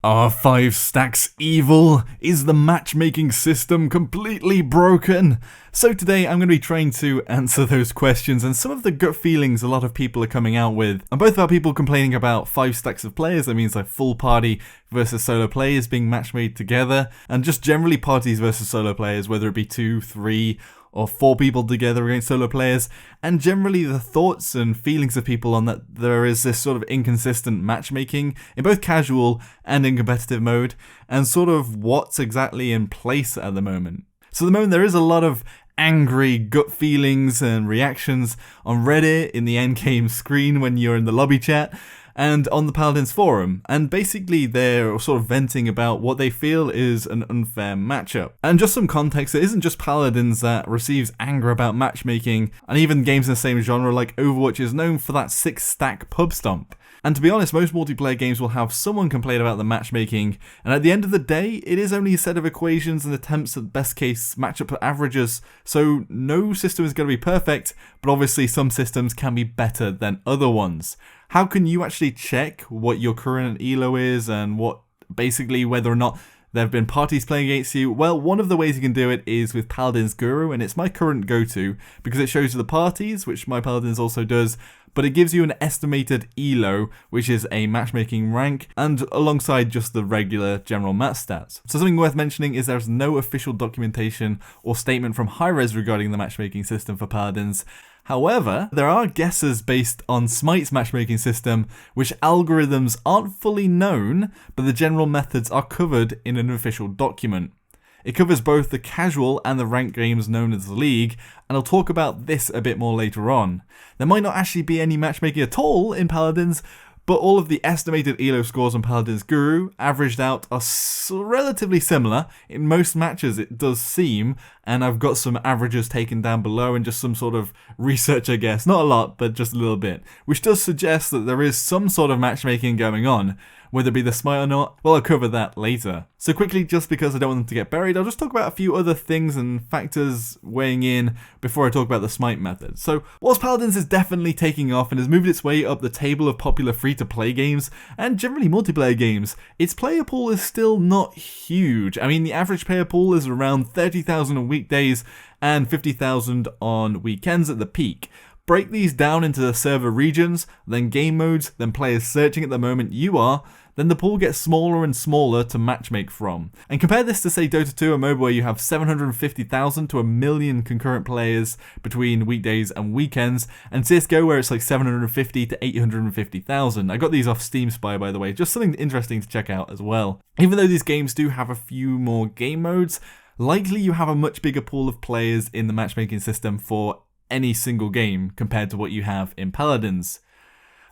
Are 5 stacks evil? Is the matchmaking system completely broken? So today I'm going to be trying to answer those questions and some of the gut feelings a lot of people are coming out with. And both about people complaining about 5 stacks of players, that means like full party versus solo players being match-made together, and just generally parties versus solo players, whether it be 2, 3, or 4 people together against solo players, and generally the thoughts and feelings of people on that there is this sort of inconsistent matchmaking in both casual and in competitive mode, and sort of what's exactly in place at the moment. So at the moment there is a lot of angry gut feelings and reactions on Reddit, in the endgame screen when you're in the lobby chat, and on the Paladins forum, and basically they're sort of venting about what they feel is an unfair matchup. And just some context, it isn't just Paladins that receives anger about matchmaking, and even games in the same genre like Overwatch is known for that 6-stack pub stomp. And to be honest, most multiplayer games will have someone complain about the matchmaking, and at the end of the day, it is only a set of equations and attempts at best case matchup averages, so no system is going to be perfect, but obviously some systems can be better than other ones. How can you actually check what your current elo is and what basically whether or not there have been parties playing against you? Well, one of the ways you can do it is with Paladins Guru, and it's my current go-to because it shows you the parties, which my Paladins also does, but it gives you an estimated elo, which is a matchmaking rank, and alongside just the regular general match stats. So something worth mentioning is there's no official documentation or statement from hi-rez regarding the matchmaking system for Paladins. However, there are guesses based on Smite's matchmaking system, which algorithms aren't fully known, but the general methods are covered in an official document. It covers both the casual and the ranked games known as the League, and I'll talk about this a bit more later on. There might not actually be any matchmaking at all in Paladins, but all of the estimated elo scores on Paladins Guru averaged out are relatively similar. In most matches it does seem, and I've got some averages taken down below and just some sort of research, I guess. Not a lot, but just a little bit. Which does suggest that there is some sort of matchmaking going on. Whether it be the Smite or not, well, I'll cover that later. So quickly, just because I don't want them to get buried, I'll just talk about a few other things and factors weighing in before I talk about the Smite method. So, whilst Paladins is definitely taking off and has moved its way up the table of popular free-to-play games, and generally multiplayer games, its player pool is still not huge. I mean, the average player pool is around 30,000 on weekdays and 50,000 on weekends at the peak. Break these down into the server regions, then game modes, then players searching at the moment you are, then the pool gets smaller and smaller to matchmake from. And compare this to say Dota 2 or MOBA where you have 750,000 to 1 million concurrent players between weekdays and weekends, and CSGO where it's like 750 to 850,000. I got these off Steam Spy, by the way, just something interesting to check out as well. Even though these games do have a few more game modes, likely you have a much bigger pool of players in the matchmaking system for any single game compared to what you have in Paladins.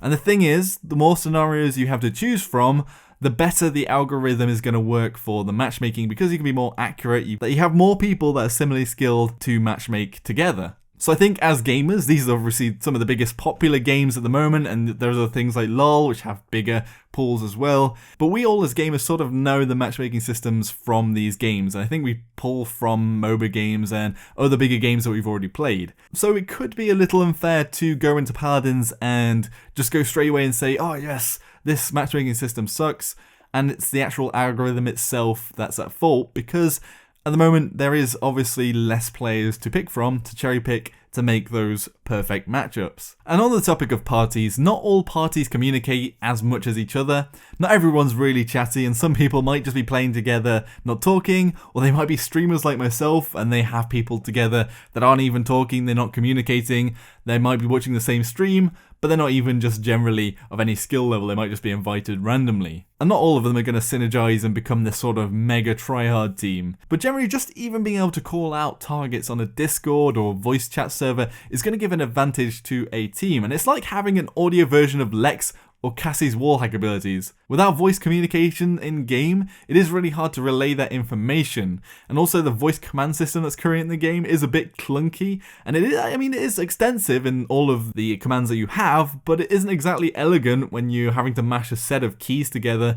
And the thing is, the more scenarios you have to choose from, the better the algorithm is going to work for the matchmaking because you can be more accurate, you have more people that are similarly skilled to matchmake together. So I think as gamers, these are obviously some of the biggest popular games at the moment, and there's other things like LoL, which have bigger pools as well. But we all as gamers sort of know the matchmaking systems from these games, and I think we pull from MOBA games and other bigger games that we've already played. So it could be a little unfair to go into Paladins and just go straight away and say, oh yes, this matchmaking system sucks, and it's the actual algorithm itself that's at fault, because at the moment, there is obviously less players to pick from, to cherry pick, to make those perfect matchups. And on the topic of parties, not all parties communicate as much as each other. Not everyone's really chatty, and some people might just be playing together, not talking, or they might be streamers like myself, and they have people together that aren't even talking, they're not communicating, they might be watching the same stream, but they're not even just generally of any skill level, they might just be invited randomly. And not all of them are going to synergize and become this sort of mega tryhard team. But generally just even being able to call out targets on a Discord or voice chat server is going to give an advantage to a team. And it's like having an audio version of Lex or Cassie's wallhack abilities. Without voice communication in game, it is really hard to relay that information. And also the voice command system that's currently in the game is a bit clunky, and it is extensive in all of the commands that you have, but it isn't exactly elegant when you're having to mash a set of keys together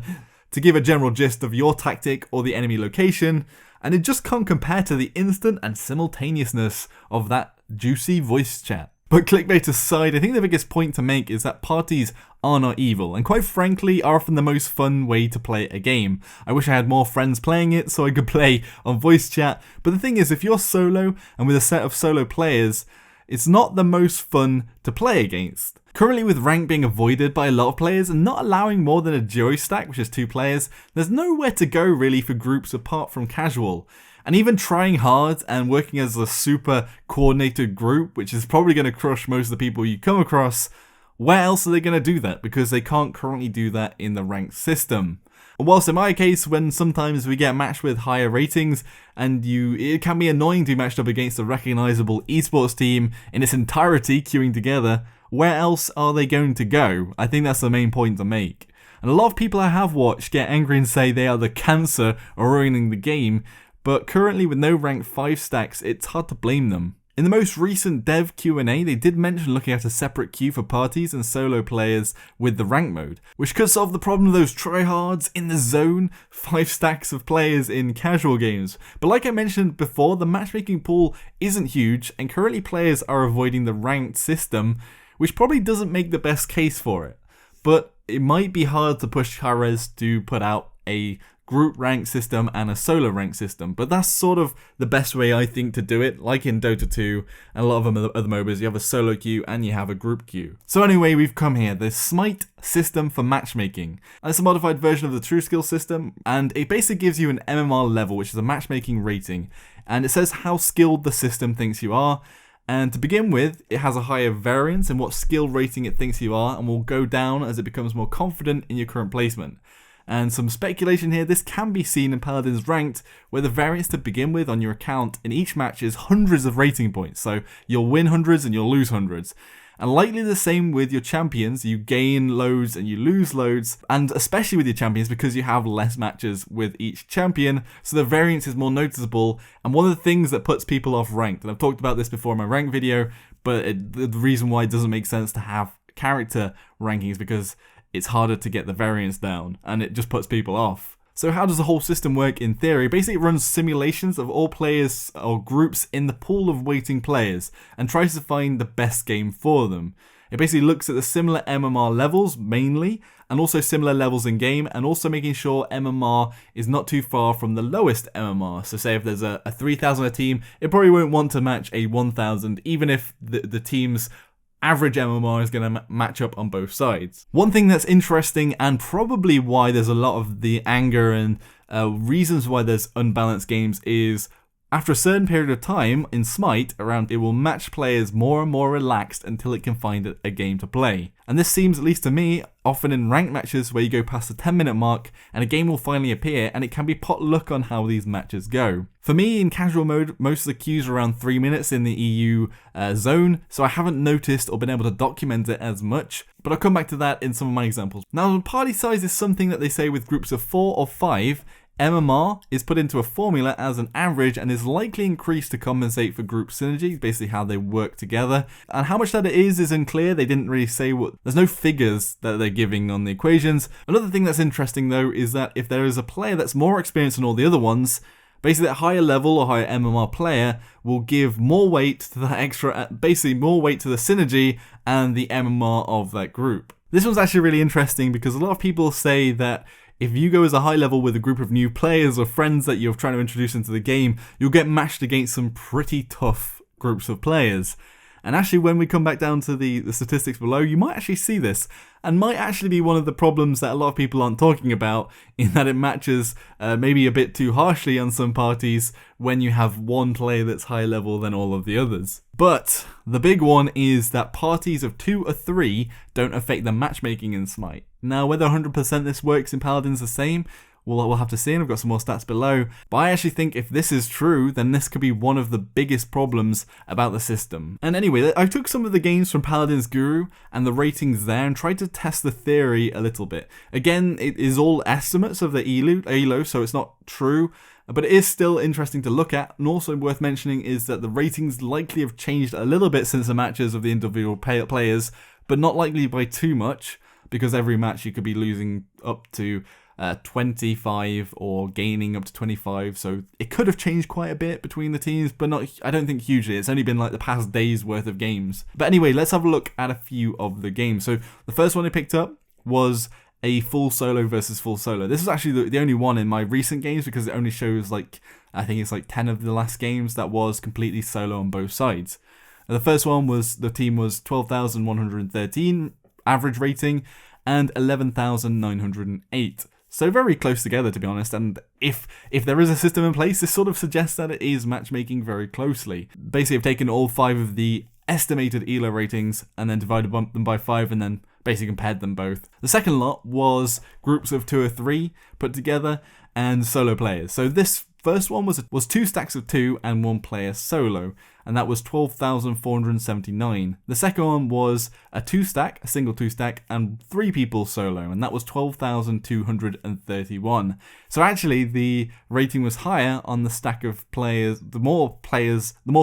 to give a general gist of your tactic or the enemy location, and it just can't compare to the instant and simultaneousness of that juicy voice chat. But clickbait aside, I think the biggest point to make is that parties are not evil, and quite frankly are often the most fun way to play a game. I wish I had more friends playing it so I could play on voice chat, but the thing is, if you're solo and with a set of solo players, it's not the most fun to play against. Currently, with rank being avoided by a lot of players and not allowing more than a duo stack, which is 2 players, there's nowhere to go really for groups apart from casual. And even trying hard and working as a super coordinated group, which is probably going to crush most of the people you come across, where else are they going to do that? Because they can't currently do that in the ranked system. And whilst in my case, when sometimes we get matched with higher ratings, and it can be annoying to be matched up against a recognizable esports team in its entirety queuing together, where else are they going to go? I think that's the main point to make. And a lot of people I have watched get angry and say they are the cancer or ruining the game, but currently with no rank 5 stacks, it's hard to blame them. In the most recent dev Q&A, they did mention looking at a separate queue for parties and solo players with the rank mode, which could solve the problem of those tryhards in the zone, 5 stacks of players in casual games. But like I mentioned before, the matchmaking pool isn't huge, and currently players are avoiding the ranked system, which probably doesn't make the best case for it. But it might be hard to push hi-rez to put out a group rank system and a solo rank system, but that's sort of the best way I think to do it. Like in Dota 2 and a lot of other MOBAs, you have a solo queue and you have a group queue. So anyway, we've come here, the Smite system for matchmaking. It's a modified version of the True Skill system, and it basically gives you an MMR level, which is a matchmaking rating, and it says how skilled the system thinks you are. And to begin with, it has a higher variance in what skill rating it thinks you are, and will go down as it becomes more confident in your current placement. And some speculation here, this can be seen in Paladins Ranked, where the variance to begin with on your account in each match is hundreds of rating points, so you'll win hundreds and you'll lose hundreds. And likely the same with your champions, you gain loads and you lose loads, and especially with your champions because you have less matches with each champion, so the variance is more noticeable, and one of the things that puts people off ranked, and I've talked about this before in my rank video, but the reason why it doesn't make sense to have character rankings because it's harder to get the variance down, and it just puts people off. So how does the whole system work in theory? Basically, it runs simulations of all players or groups in the pool of waiting players and tries to find the best game for them. It basically looks at the similar MMR levels mainly, and also similar levels in game, and also making sure MMR is not too far from the lowest MMR. So say if there's a 3,000 a team, it probably won't want to match a 1,000, even if the team's average MMR is going to match up on both sides. One thing that's interesting, and probably why there's a lot of the anger and reasons why there's unbalanced games, is after a certain period of time in Smite, it will match players more and more relaxed until it can find a game to play. And this seems, at least to me, often in ranked matches where you go past the 10-minute mark and a game will finally appear, and it can be pot luck on how these matches go. For me, in casual mode, most of the queues are around 3 minutes in the EU zone, so I haven't noticed or been able to document it as much, but I'll come back to that in some of my examples. Now, the party size is something that they say with groups of 4 or 5, MMR is put into a formula as an average and is likely increased to compensate for group synergy, basically how they work together. And how much that it is unclear. They didn't really say there's no figures that they're giving on the equations. Another thing that's interesting though is that if there is a player that's more experienced than all the other ones, basically that higher level or higher MMR player will give more weight to that extra, basically more weight to the synergy and the MMR of that group. This one's actually really interesting because a lot of people say that if you go as a high level with a group of new players or friends that you're trying to introduce into the game, you'll get matched against some pretty tough groups of players. And actually, when we come back down to the statistics below, you might actually see this, and might actually be one of the problems that a lot of people aren't talking about, in that it matches maybe a bit too harshly on some parties when you have one player that's higher level than all of the others. But the big one is that parties of 2 or 3 don't affect the matchmaking in Smite. Now, whether 100% this works in Paladins the same, we'll have to see, and I've got some more stats below. But I actually think if this is true, then this could be one of the biggest problems about the system. And anyway, I took some of the games from Paladins Guru and the ratings there and tried to test the theory a little bit. Again, it is all estimates of the ELO, so it's not true. But it is still interesting to look at, and also worth mentioning is that the ratings likely have changed a little bit since the matches of the individual players, but not likely by too much, because every match you could be losing up to 25 or gaining up to 25, so it could have changed quite a bit between the teams, but not, I don't think hugely. It's only been like the past day's worth of games. But anyway, let's have a look at a few of the games. So the first one I picked up was a full solo versus full solo. This is actually the only one in my recent games, because it only shows like, I think it's like 10 of the last games that was completely solo on both sides. And the first one was, the team was 12,113 average rating and 11,908. So very close together, to be honest, and if there is a system in place, this sort of suggests that it is matchmaking very closely. Basically, I've taken all 5 of the estimated ELO ratings and then divided them by 5 and then basically compared them both. The second lot was groups of 2 or 3 put together and solo players. So this first one was 2 stacks of 2 and 1 player solo, and that was 12,479. The second one was a single 2 stack, and 3 people solo, and that was 12,231. So actually, the rating was higher on the stack of players, the more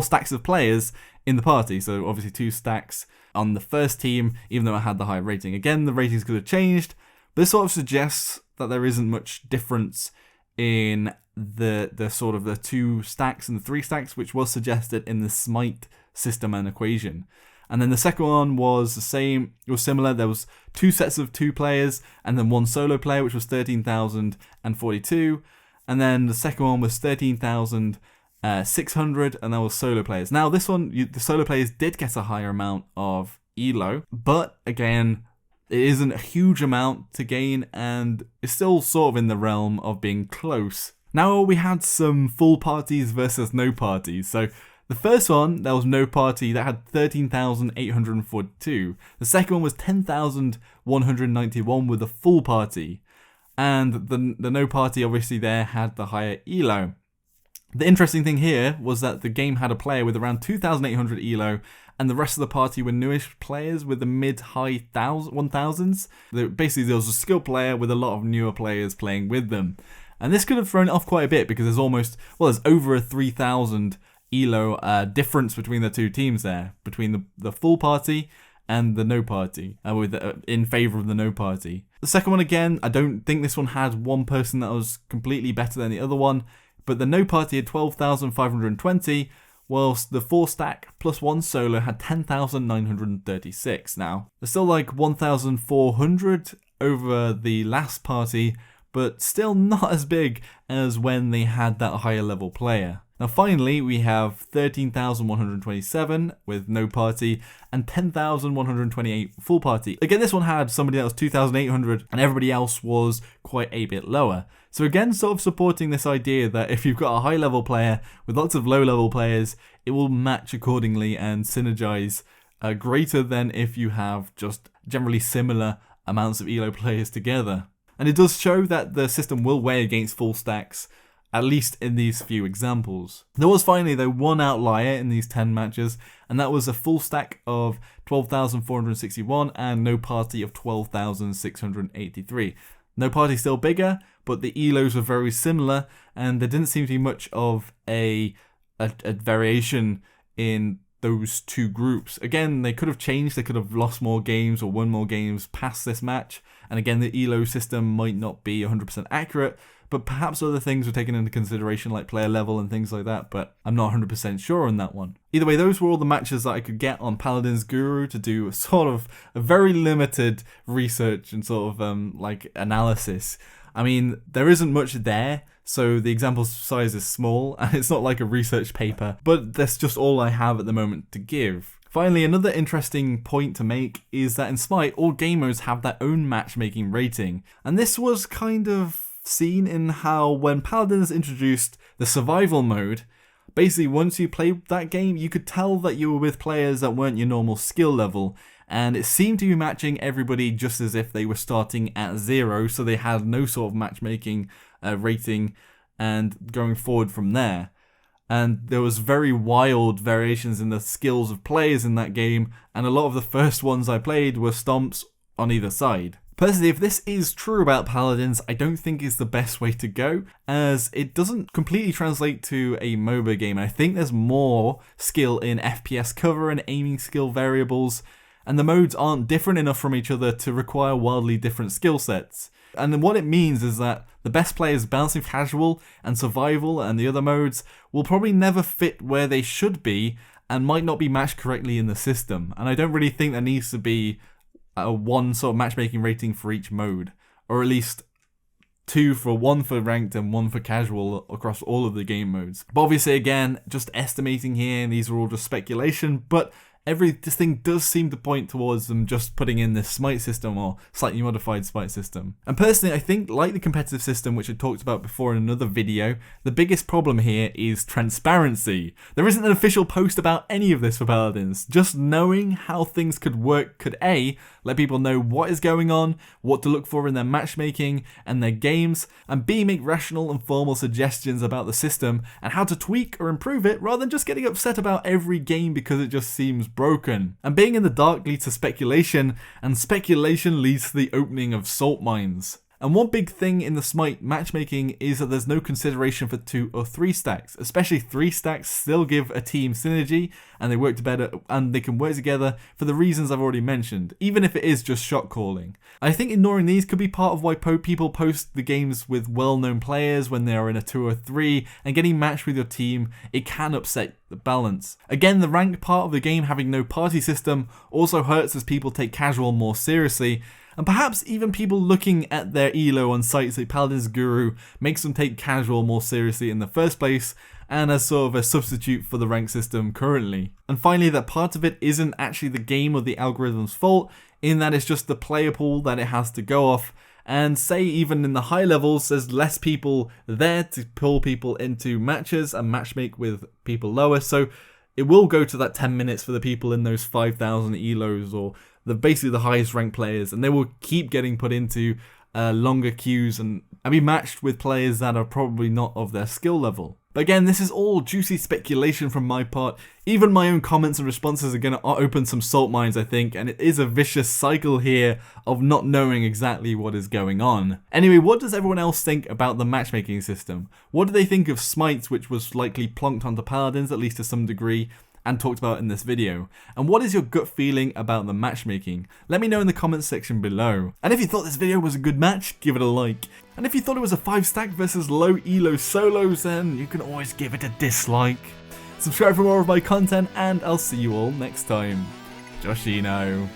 stacks of players in the party. So obviously 2 stacks on the first team, even though I had the higher rating. Again, the ratings could have changed, but this sort of suggests that there isn't much difference in the sort of the 2 stacks and the 3 stacks, which was suggested in the Smite system and equation. And then the second one was the same, it was similar. There was 2 sets of 2 players and then 1 solo player, which was 13,042. And then the second one was 13,600, and that was solo players. Now this one, the solo players did get a higher amount of ELO, but again, it isn't a huge amount to gain, and it's still sort of in the realm of being close. Now we had some full parties versus no parties. So the first one, there was no party, that had 13,842. The second one was 10,191 with a full party. And the no party obviously there had the higher ELO. The interesting thing here was that the game had a player with around 2,800 ELO, and the rest of the party were newish players with the mid-high 1,000s. Basically, there was a skilled player with a lot of newer players playing with them. And this could have thrown it off quite a bit, because there's over a 3,000 ELO difference between the 2 teams there, between the full party and the no party, in favour of the no party. The second one, again, I don't think this one had one person that was completely better than the other one, but the no party had 12,520, whilst the 4 stack plus 1 solo had 10,936. Now, there's still like 1,400 over the last party, but still not as big as when they had that higher level player. Now finally, we have 13,127 with no party and 10,128 full party. Again, this one had somebody that was 2,800 and everybody else was quite a bit lower. So again, sort of supporting this idea that if you've got a high level player with lots of low level players, it will match accordingly and synergize greater than if you have just generally similar amounts of ELO players together. And it does show that the system will weigh against full stacks, at least in these few examples. There was finally, though, one outlier in these 10 matches, and that was a full stack of 12,461 and no party of 12,683. No party still bigger, but the ELOs were very similar, and there didn't seem to be much of a variation in those 2 groups. Again, they could have changed, they could have lost more games or won more games past this match, and again, the ELO system might not be 100% accurate, but perhaps other things were taken into consideration, like player level and things like that, but I'm not 100% sure on that one. Either way, those were all the matches that I could get on Paladins Guru to do sort of a very limited research and sort of like analysis. I mean, there isn't much there, so the example size is small, and it's not like a research paper, but that's just all I have at the moment to give. Finally, another interesting point to make is that in Smite, all game modes have their own matchmaking rating, and this was kind of seen in how when Paladins introduced the survival mode, basically once you played that game, you could tell that you were with players that weren't your normal skill level, and it seemed to be matching everybody just as if they were starting at 0, so they had no sort of matchmaking rating and going forward from there. And there was very wild variations in the skills of players in that game, and a lot of the first ones I played were stomps on either side. Personally, if this is true about Paladins, I don't think it's the best way to go, as it doesn't completely translate to a MOBA game. I think there's more skill in FPS cover and aiming skill variables, and the modes aren't different enough from each other to require wildly different skill sets. And then what it means is that the best players balancing casual and survival and the other modes will probably never fit where they should be and might not be matched correctly in the system. And I don't really think there needs to be one sort of matchmaking rating for each mode, or at least one for ranked and one for casual across all of the game modes. But obviously, again, just estimating here, and these are all just speculation, but this thing does seem to point towards them just putting in this smite system or slightly modified smite system. And personally, I think, like the competitive system, which I talked about before in another video, the biggest problem here is transparency. There isn't an official post about any of this for Paladins. Just knowing how things could work could A, let people know what is going on, what to look for in their matchmaking and their games, and B, make rational and formal suggestions about the system and how to tweak or improve it rather than just getting upset about every game because it just seems broken. And being in the dark leads to speculation, and speculation leads to the opening of salt mines. And one big thing in the Smite matchmaking is that there's no consideration for 2 or 3 stacks. Especially 3 stacks still give a team synergy, and they work better, and they can work together for the reasons I've already mentioned, even if it is just shot calling. I think ignoring these could be part of why people post the games with well-known players when they are in a 2 or 3, and getting matched with your team, it can upset the balance. Again, the ranked part of the game having no party system also hurts as people take casual more seriously, and perhaps even people looking at their elo on sites like Paladins Guru makes them take casual more seriously in the first place, and as sort of a substitute for the rank system currently. And finally, that part of it isn't actually the game or the algorithm's fault, in that it's just the player pool that it has to go off, and say even in the high levels there's less people there to pull people into matches and matchmake with people lower, so it will go to that 10 minutes for the people in those 5,000 elos or basically the highest ranked players, and they will keep getting put into longer queues and be matched with players that are probably not of their skill level. But again, this is all juicy speculation from my part. Even my own comments and responses are going to open some salt mines, I think, and it is a vicious cycle here of not knowing exactly what is going on. Anyway, what does everyone else think about the matchmaking system? What do they think of Smite, which was likely plonked onto Paladins, at least to some degree, and talked about in this video? And what is your gut feeling about the matchmaking? Let me know in the comments section below. And if you thought this video was a good match, give it a like. And if you thought it was a 5-stack versus low elo solos, then you can always give it a dislike. Subscribe for more of my content, and I'll see you all next time. Joshino.